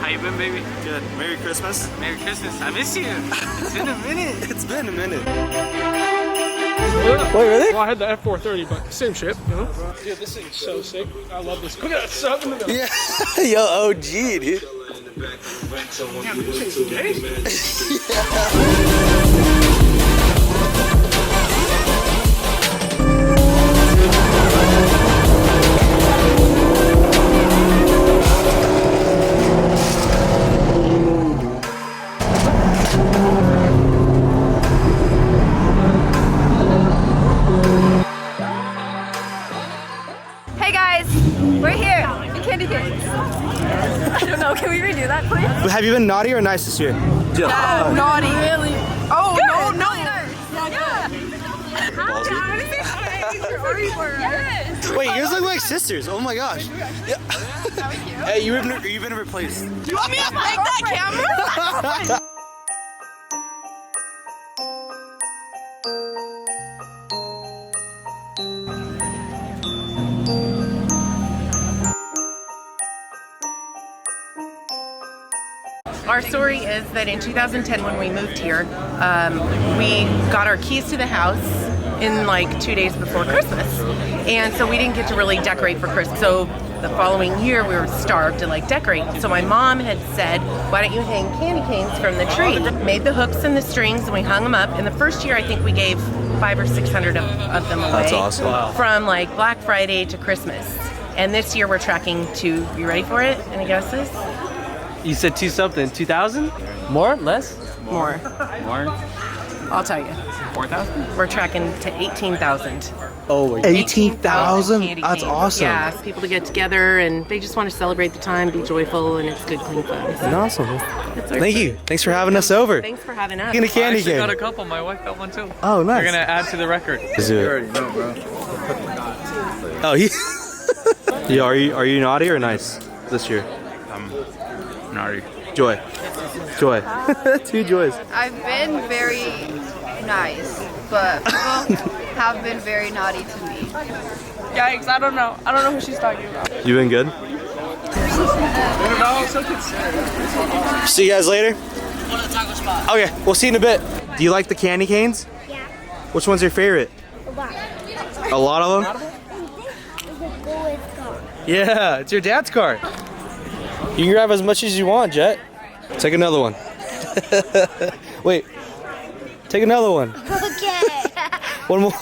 How you been, baby? Good. Merry Christmas. Merry Christmas. I miss you. It's been a minute. It's been a minute. Wait, really? Well, I had the F430, but same shit, you know? Dude, this thing's so sick. I love this. Look at that sub in the middle. Yeah. Yo, OG, dude. Damn, this thing's gay. Hey guys, we're here in Candy Canes. I don't know, can we redo that please? Have you been naughty or nice this year? Yeah, naughty. Really? Oh, Good. no. Yeah. Yes. Wait, yours look like sisters. Oh my gosh. Yeah. Hey, you've been replaced. Do you want me to take that camera? Our story is that in 2010 when we moved here, we got our keys to the house in like 2 days before Christmas. And so we didn't get to really decorate for Christmas. So the following year we were starved to like decorate. So my mom had said, why don't you hang candy canes from the tree? Made the hooks and the strings and we hung them up. In the first year I think we gave 500 or 600 of them away. That's awesome. Wow. From like Black Friday to Christmas. And this year we're tracking to, you ready for it? Any guesses? You said 2 something. 2,000? More? Less? More. More? I'll tell you. 4,000? We're tracking to 18,000. Oh, 18,000? candy That's canes. awesome. Yeah, people to get together and they just want to celebrate the time, be joyful, and it's good, clean fun. So Awesome. that's our Thank you. Thanks for having us over. Thanks for having us. Getting a candy I got a cane. couple. My wife got one too. Oh, nice. You're gonna add to the record. Is it? already know, bro. Oh, he. Yeah, are you naughty or nice this year? Naughty. Joy. Joy. 2 joys. I've been very nice, but people have been very naughty to me. Yikes, I don't know. I don't know who she's talking about. You been good? See you guys later. Okay, we'll see you in a bit. Do you like the candy canes? Yeah. Which one's your favorite? A lot of them? Yeah, it's your dad's car. You can grab as much as you want, Jet. Take another one. Wait. Take another one. Okay. One more.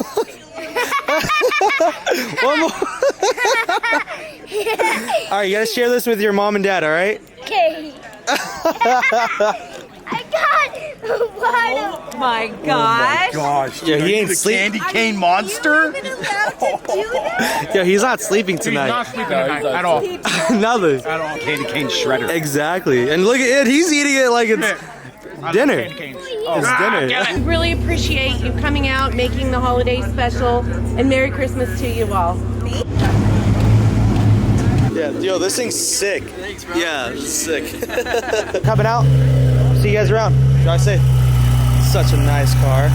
One more. All right, you gotta share this with your mom and dad, all right? Okay. I got one. Oh my gosh. Gosh, Yeah, he ain't sleeping. Candy cane monster? You're even allowed to do that? Yeah, he's not sleeping tonight. Not sleeping tonight at all. Nothing. Candy cane shredder. Exactly. And look at it, he's eating it like it's dinner. It's dinner. We really appreciate you coming out, making the holiday special, and Merry Christmas to you all. Yeah, yo, this thing's sick. Thanks, bro. Yeah, it's sick. Coming out. See you guys around. Drive safe. Such a nice car.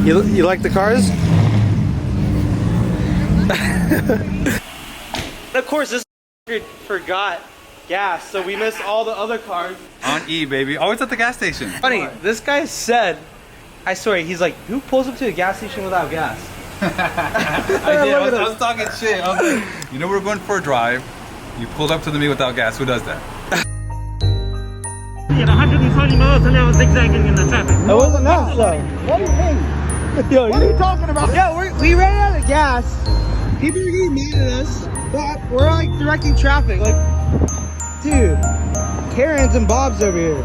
You like the cars? Of course, this forgot gas, so we missed all the other cars. On E, baby. Always at the gas station. Funny, this guy said, I swear, he's like, who pulls up to a gas station without gas? I did. I was talking shit. I was like, you know, we're going for a drive. You pulled up to the me without gas. Who does that? At 120 miles an hour zigzagging in the traffic. I wasn't that slow. What do you mean? Yo, what are you talking about? Yeah, we ran out of gas. People are getting mad at us, but we're like directing traffic. Like, dude, Karens and Bob's over here.